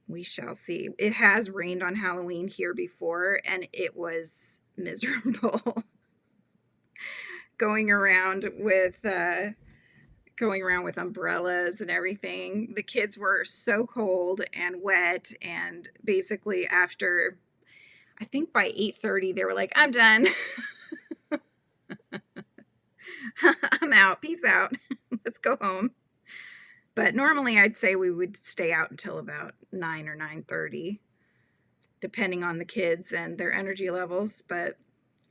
S1: we shall see. It has rained on Halloween here before, and it was miserable. Going around with umbrellas and everything. The kids were so cold and wet, and basically after, I think by 8:30, they were like, I'm done. I'm out. Peace out. Let's go home. But normally I'd say we would stay out until about 9 or 9:30, depending on the kids and their energy levels. But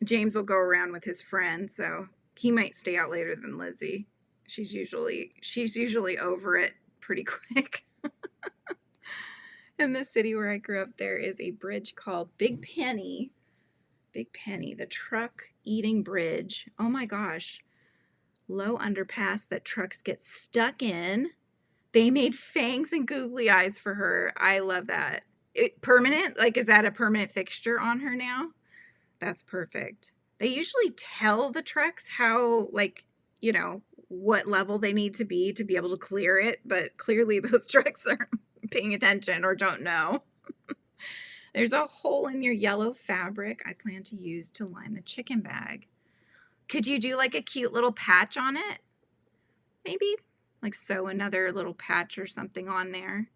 S1: James will go around with his friend, so he might stay out later than Lizzie. She's usually over it pretty quick. In the city where I grew up, there is a bridge called Big Penny. Big Penny, the truck eating bridge. Oh my gosh. Low underpass that trucks get stuck in. They made fangs and googly eyes for her. I love that. Permanent? Like, is that a permanent fixture on her now? That's perfect. They usually tell the trucks how, what level they need to be able to clear it, but clearly those trucks aren't paying attention or don't know. There's a hole in your yellow fabric I plan to use to line the chicken bag. Could you do like a cute little patch on it? Maybe like sew another little patch or something on there.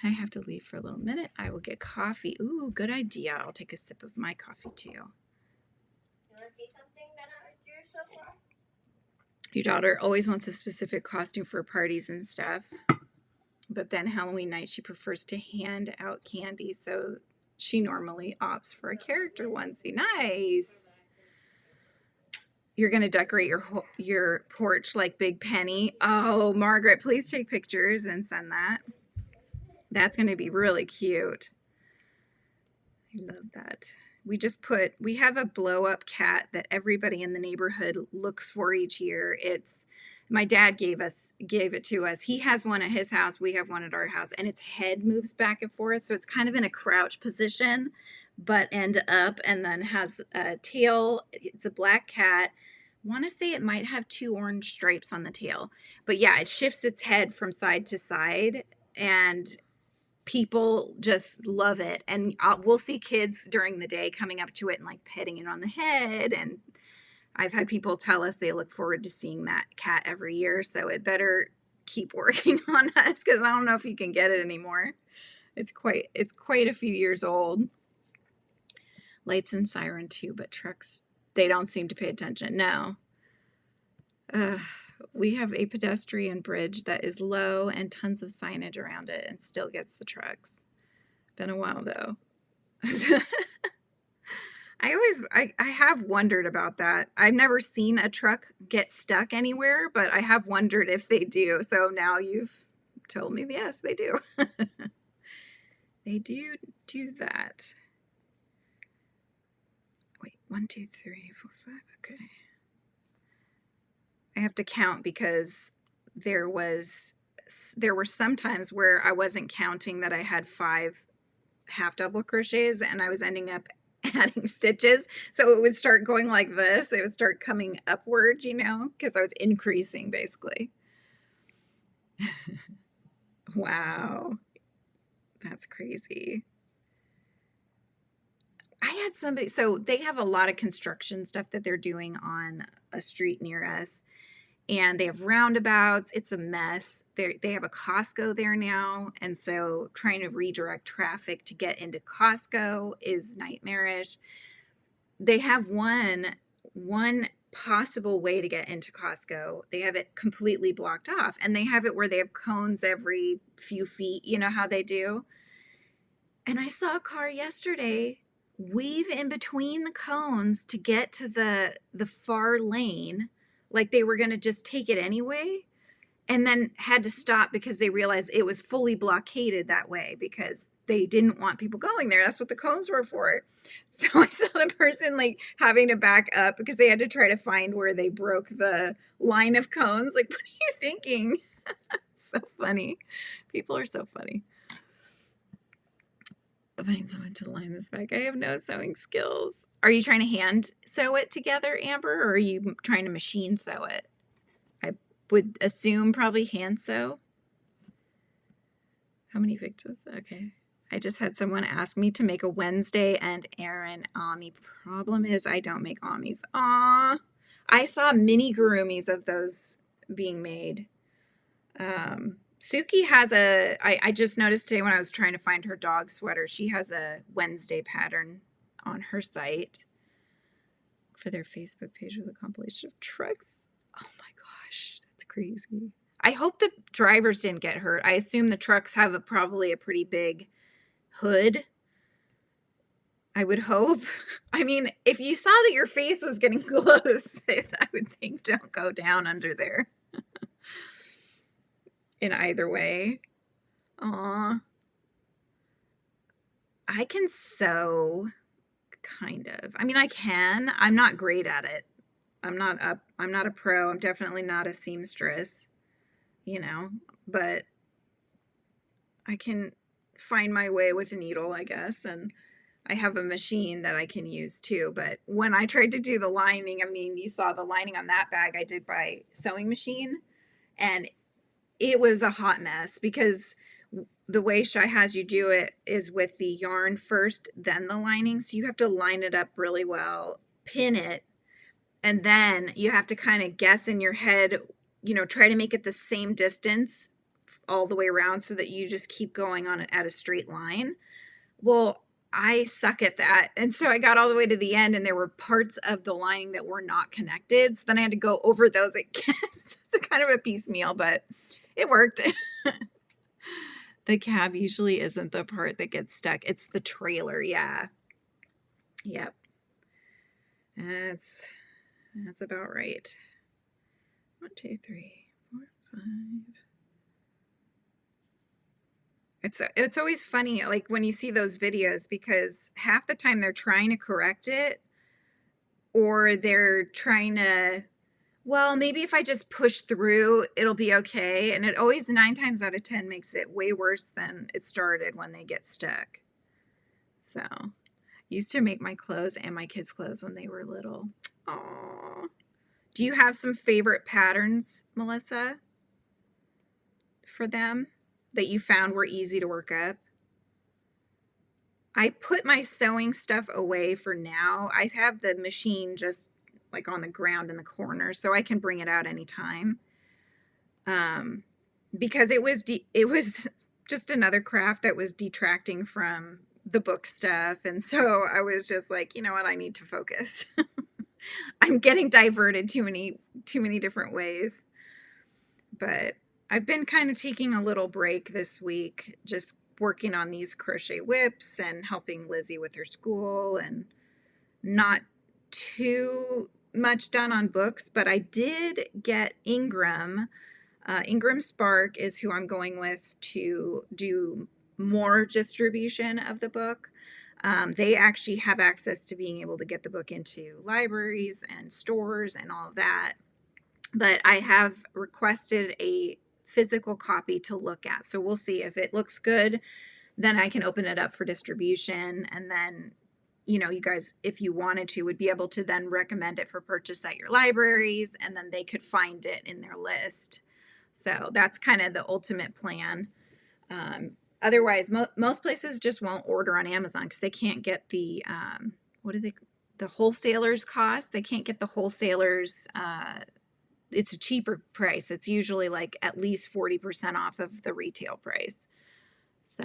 S1: I have to leave for a little minute. I will get coffee. Ooh, good idea. I'll take a sip of my coffee too.
S2: You want to see something that I drew so far?
S1: Your daughter always wants a specific costume for parties and stuff. But then Halloween night, she prefers to hand out candy. So she normally opts for a character onesie. Nice. You're going to decorate your porch like Big Penny. Oh, Margaret, please take pictures and send that. That's going to be really cute. I love that. We have a blow up cat that everybody in the neighborhood looks for each year. It's My dad gave it to us. He has one at his house. We have one at our house, and its head moves back and forth. So it's kind of in a crouch position, but end up, and then has a tail. It's a black cat. I want to say it might have 2 orange stripes on the tail, but yeah, it shifts its head from side to side, and people just love it. And we'll see kids during the day coming up to it and like petting it on the head, and I've had people tell us they look forward to seeing that cat every year, so it better keep working on us, because I don't know if you can get it anymore. It's quite a few years old. Lights and siren too, but trucks, they don't seem to pay attention. No. We have a pedestrian bridge that is low and tons of signage around it and still gets the trucks. Been a while though. I have wondered about that. I've never seen a truck get stuck anywhere, but I have wondered if they do. So now you've told me, yes, they do. They do that. Wait, 1, 2, 3, 4, 5. Okay. I have to count because there were some times where I wasn't counting that I had 5 half double crochets, and I was ending up adding stitches. So it would start going like this. It would start coming upward, you know, because I was increasing basically. Wow. That's crazy. I had somebody, so they have a lot of construction stuff that they're doing on a street near us, and they have roundabouts. It's a mess. They have a Costco there now, and so trying to redirect traffic to get into Costco is nightmarish. They have one possible way to get into Costco. They have it completely blocked off, and they have it where they have cones every few feet. You know how they do? And I saw a car yesterday weave in between the cones to get to the far lane, like they were going to just take it anyway, and then had to stop because they realized it was fully blockaded that way because they didn't want people going there. That's what the cones were for. So I saw the person like having to back up because they had to try to find where they broke the line of cones. Like, what are you thinking? So funny. People are so funny. Find someone to line this back. I have no sewing skills. Are you trying to hand sew it together, Amber, or are you trying to machine sew it? I would assume probably hand sew. How many victims? Okay. I just had someone ask me to make a Wednesday and Erin Ami. Problem is I don't make Amis. Aw. I saw mini gurumis of those being made. Suki has I just noticed today when I was trying to find her dog sweater, she has a Wednesday pattern on her site for their Facebook page with a compilation of trucks. Oh my gosh, that's crazy. I hope the drivers didn't get hurt. I assume the trucks have probably a pretty big hood. I would hope. I mean, if you saw that your face was getting close, I would think don't go down under there. In either way. Aw. I can sew, kind of. I mean, I can. I'm not great at it. I'm not a pro. I'm definitely not a seamstress, you know, but I can find my way with a needle, I guess, and I have a machine that I can use too. But when I tried to do the lining, I mean, you saw the lining on that bag I did by sewing machine, and it was a hot mess because the way Shy has you do it is with the yarn first, then the lining. So you have to line it up really well, pin it, and then you have to kind of guess in your head, you know, try to make it the same distance all the way around so that you just keep going on it at a straight line. Well, I suck at that. And so I got all the way to the end and there were parts of the lining that were not connected. So then I had to go over those again. It's kind of a piecemeal, but it worked. The cab usually isn't the part that gets stuck. It's the trailer. Yeah. Yep. That's about right. 1, 2, 3, 4, 5. It's always funny, like when you see those videos, because half the time they're trying to correct it or they're trying to well, maybe if I just push through, it'll be okay. And it always 9 times out of 10 makes it way worse than it started when they get stuck. So, used to make my clothes and my kids' clothes when they were little. Aww. Do you have some favorite patterns, Melissa, for them that you found were easy to work up? I put my sewing stuff away for now. I have the machine just like on the ground in the corner, so I can bring it out anytime. Because it was just another craft that was detracting from the book stuff, and so I was just like, you know what, I need to focus. I'm getting diverted too many different ways. But I've been kind of taking a little break this week, just working on these crochet whips and helping Lizzie with her school, and not too much done on books, but I did get Ingram. Ingram Spark is who I'm going with to do more distribution of the book. They actually have access to being able to get the book into libraries and stores and all of that. But I have requested a physical copy to look at. So we'll see if it looks good, then I can open it up for distribution. And then, you know, you guys, if you wanted to, would be able to then recommend it for purchase at your libraries, and then they could find it in their list. So that's kind of the ultimate plan. Otherwise, most places just won't order on Amazon because they can't get the, the wholesalers cost. They can't get the wholesalers, it's a cheaper price. It's usually like at least 40% off of the retail price. So,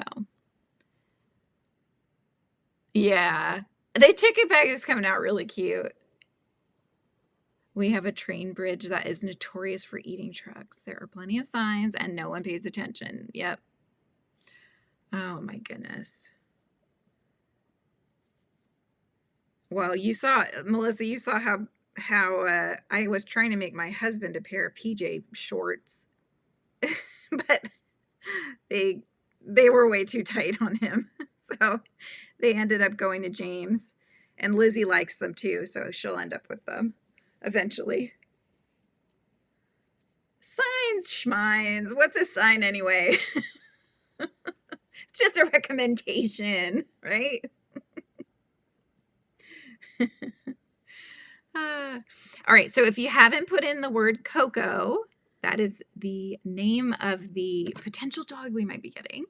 S1: yeah. The chicken bag is coming out really cute. We have a train bridge that is notorious for eating trucks. There are plenty of signs and no one pays attention. Yep. Oh my goodness. Well, you saw, Melissa, you saw how I was trying to make my husband a pair of PJ shorts, but they were way too tight on him. So they ended up going to James, and Lizzie likes them too, so she'll end up with them eventually. Signs, schmines. What's a sign anyway? It's just a recommendation, right? All right, so if you haven't put in the word Coco, that is the name of the potential dog we might be getting,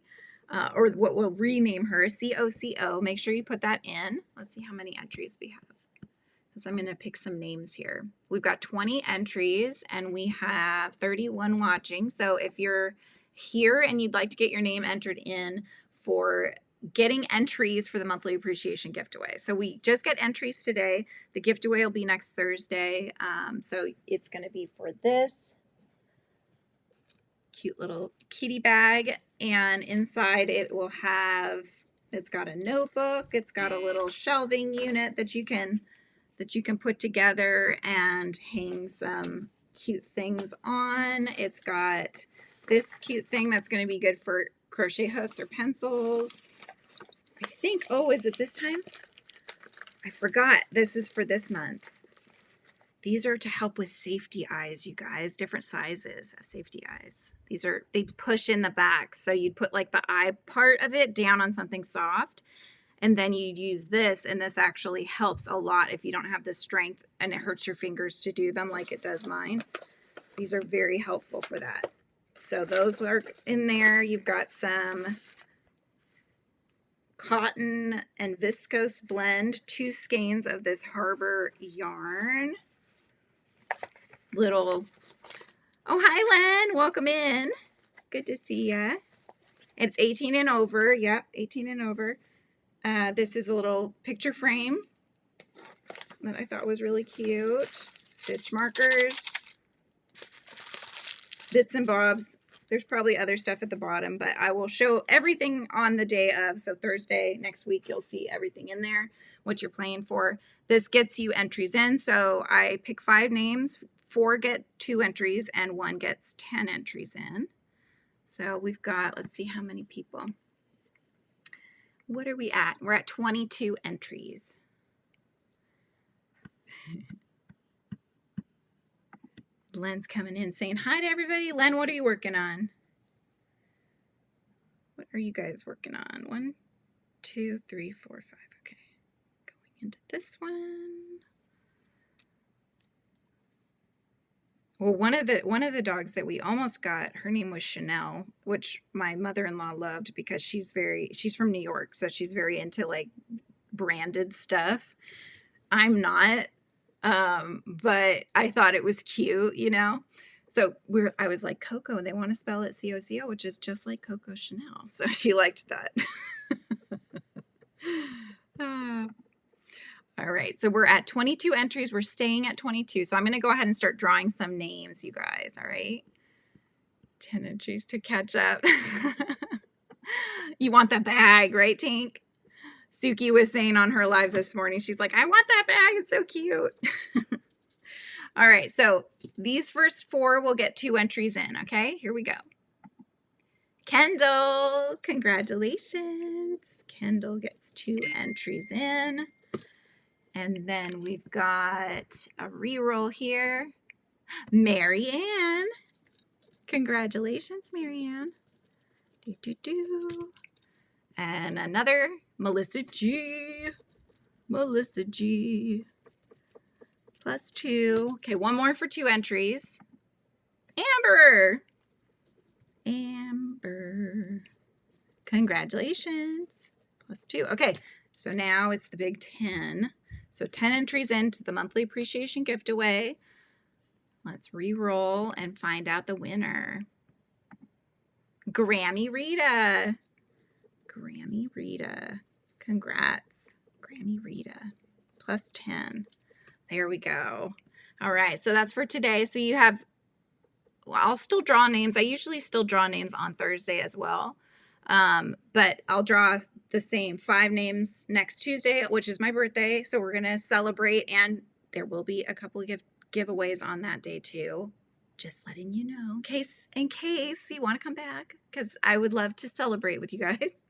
S1: or what we'll rename her, C-O-C-O. Make sure you put that in. Let's see how many entries we have, because I'm going to pick some names here. We've got 20 entries, and we have 31 watching. So if you're here and you'd like to get your name entered in for getting entries for the monthly appreciation giveaway. So we just get entries today. The giveaway will be next Thursday. So it's going to be for this cute little kitty bag, and inside it will have, it's got a notebook, it's got a little shelving unit that you can put together and hang some cute things on. It's got this cute thing that's going to be good for crochet hooks or pencils. I think, oh, is it this time? I forgot. This is for this month. These are to help with safety eyes, you guys. Different sizes of safety eyes. These are, they push in the back. So you'd put like the eye part of it down on something soft, and then you'd use this, and this actually helps a lot if you don't have the strength and it hurts your fingers to do them like it does mine. These are very helpful for that. So those are in there. You've got some cotton and viscose blend, 2 skeins of this Harbor yarn. Little, oh, hi Len, welcome in. Good to see ya. It's 18 and over. Yep, 18 and over. This is a little picture frame that I thought was really cute. Stitch markers, bits and bobs. There's probably other stuff at the bottom, but I will show everything on the day of. So Thursday next week, you'll see everything in there, what you're playing for. This gets you entries in. So I pick 5 names, 4 get 2 entries, and 1 gets 10 entries in. So we've got, let's see how many people. What are we at? We're at 22 entries. Len's coming in saying hi to everybody. Len, what are you working on? What are you guys working on? 1, 2, 3, 4, 5. Okay. Going into this one. Well, one of the dogs that we almost got, her name was Chanel, which my mother-in-law loved because she's from New York, so she's very into like branded stuff. I'm not, but I thought it was cute, you know. So I was like, Coco, they want to spell it C-O-C-O, which is just like Coco Chanel. So she liked that. All right, so we're at 22 entries. We're staying at 22. So I'm going to go ahead and start drawing some names, you guys. All right. 10 entries to catch up. You want that bag, right, Tink? Suki was saying on her live this morning, she's like, I want that bag. It's so cute. All right, so these first 4 will get 2 entries in, okay? Here we go. Kendall, congratulations. Kendall gets 2 entries in. And then we've got a reroll here. Marianne. Congratulations, Marianne. And another Melissa G. Melissa G. Plus 2. Okay, one more for 2 entries. Amber. Amber. Congratulations. Plus 2. Okay, so now it's the big 10. So 10 entries into the monthly appreciation gift away. Let's re-roll and find out the winner. Grammy Rita. Grammy Rita. Congrats. Grammy Rita. Plus 10. There we go. All right, so that's for today. So you have, well, I'll still draw names. I usually still draw names on Thursday as well. But I'll draw the same 5 names next Tuesday, which is my birthday. So we're going to celebrate, and there will be a couple of giveaways on that day too. Just letting you know in case you want to come back, because I would love to celebrate with you guys.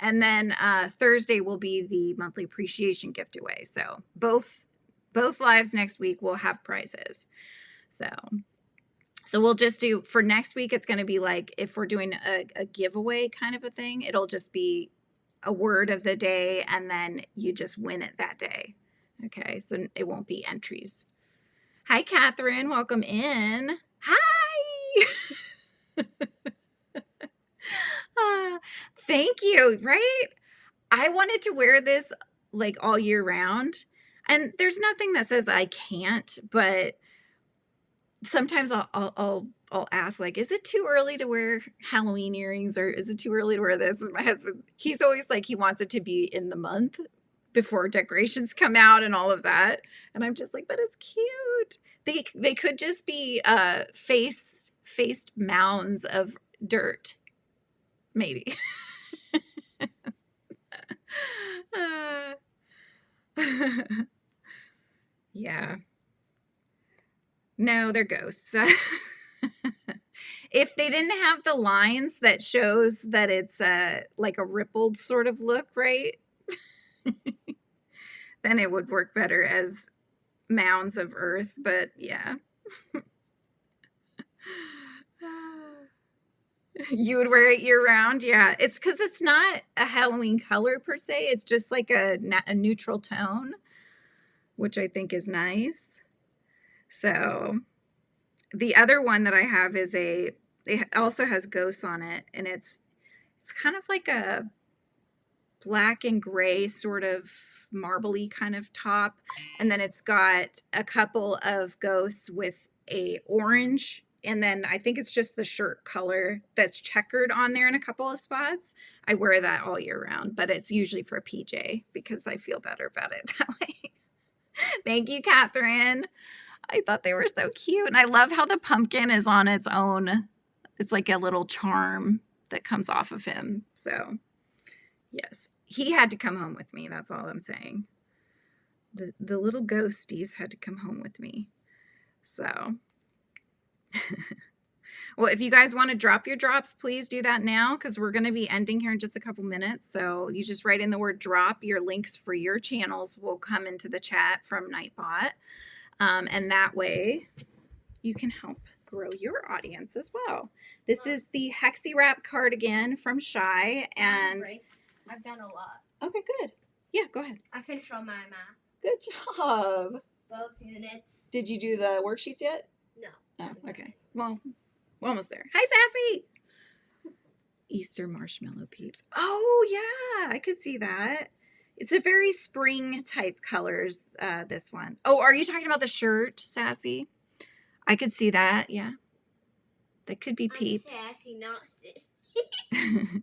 S1: And then Thursday will be the monthly appreciation gift away. So both lives next week will have prizes. So we'll just do, for next week, it's going to be like, if we're doing a giveaway kind of a thing, it'll just be a word of the day, and then you just win it that day. Okay, so it won't be entries. Hi, Catherine. Welcome in. Hi. Thank you. Right? I wanted to wear this like all year round, and there's nothing that says I can't, but sometimes I'll ask, like, is it too early to wear Halloween earrings, or is it too early to wear this? And my husband, he's always like, he wants it to be in the month before decorations come out and all of that. And I'm just like, but it's cute. They could just be faced mounds of dirt, maybe. Yeah. No, they're ghosts. If they didn't have the lines that shows that it's like a rippled sort of look, right? Then it would work better as mounds of earth, but yeah. You would wear it year round? Yeah, it's because it's not a Halloween color per se. It's just like a neutral tone, which I think is nice. So the other one that I have is it also has ghosts on it, and it's kind of like a black and gray sort of marbly kind of top, and then it's got a couple of ghosts with a orange, and then I think it's just the shirt color that's checkered on there in a couple of spots. I wear that all year round, but it's usually for a PJ because I feel better about it that way. Thank you, Catherine. I thought they were so cute, and I love how the pumpkin is on its own. It's like a little charm that comes off of him. So yes, he had to come home with me. That's all I'm saying. The little ghosties had to come home with me. So, well, if you guys want to drop your drops, please do that now, because we're going to be ending here in just a couple minutes. So you just write in the word drop. Your links for your channels will come into the chat from Nightbot. And that way you can help grow your audience as well. This is the Hexi Wrap cardigan from Shy, and
S2: I've done a lot.
S1: okay, good. Yeah, go ahead.
S2: I finished all my math.
S1: Good job.
S2: Both units.
S1: Did you do the worksheets yet?
S2: No.
S1: Oh, okay. Well, we're almost there. Hi, Sassy. Easter marshmallow peeps. Oh, yeah, I could see that. It's a very spring type colors, this one. Oh, are you talking about the shirt, Sassy? I could see that, yeah. That could be peeps.
S2: I'm sassy, not sis.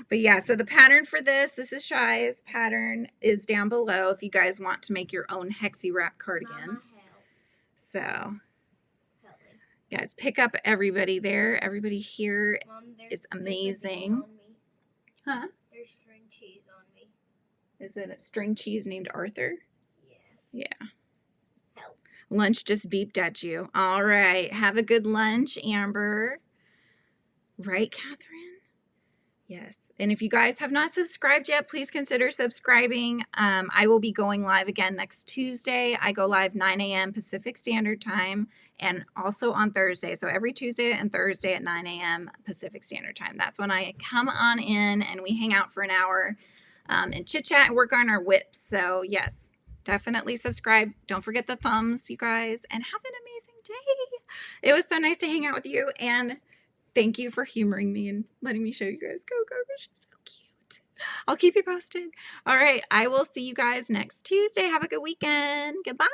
S1: But yeah, so the pattern for this is Shy's pattern, is down below if you guys want to make your own Hexi Wrap cardigan.
S2: Mama,
S1: So,
S2: help me.
S1: guys, pick up everybody there. Everybody here
S2: Mom,
S1: is amazing. Huh?
S2: There's string cheese on me.
S1: Is it a string cheese named Arthur?
S2: Yeah.
S1: Yeah.
S2: Help.
S1: Lunch just beeped at you. All right. Have a good lunch, Amber. Right, Catherine? Yes. And if you guys have not subscribed yet, please consider subscribing. I will be going live again next Tuesday. I go live 9 a.m. Pacific Standard Time and also on Thursday. So every Tuesday and Thursday at 9 a.m. Pacific Standard Time. That's when I come on in and we hang out for an hour and chit chat and work on our whips. So yes, definitely subscribe. Don't forget the thumbs, you guys, and have an amazing day. It was so nice to hang out with you, and thank you for humoring me and letting me show you guys Coco. She's so cute. I'll keep you posted. All right. I will see you guys next Tuesday. Have a good weekend. Goodbye.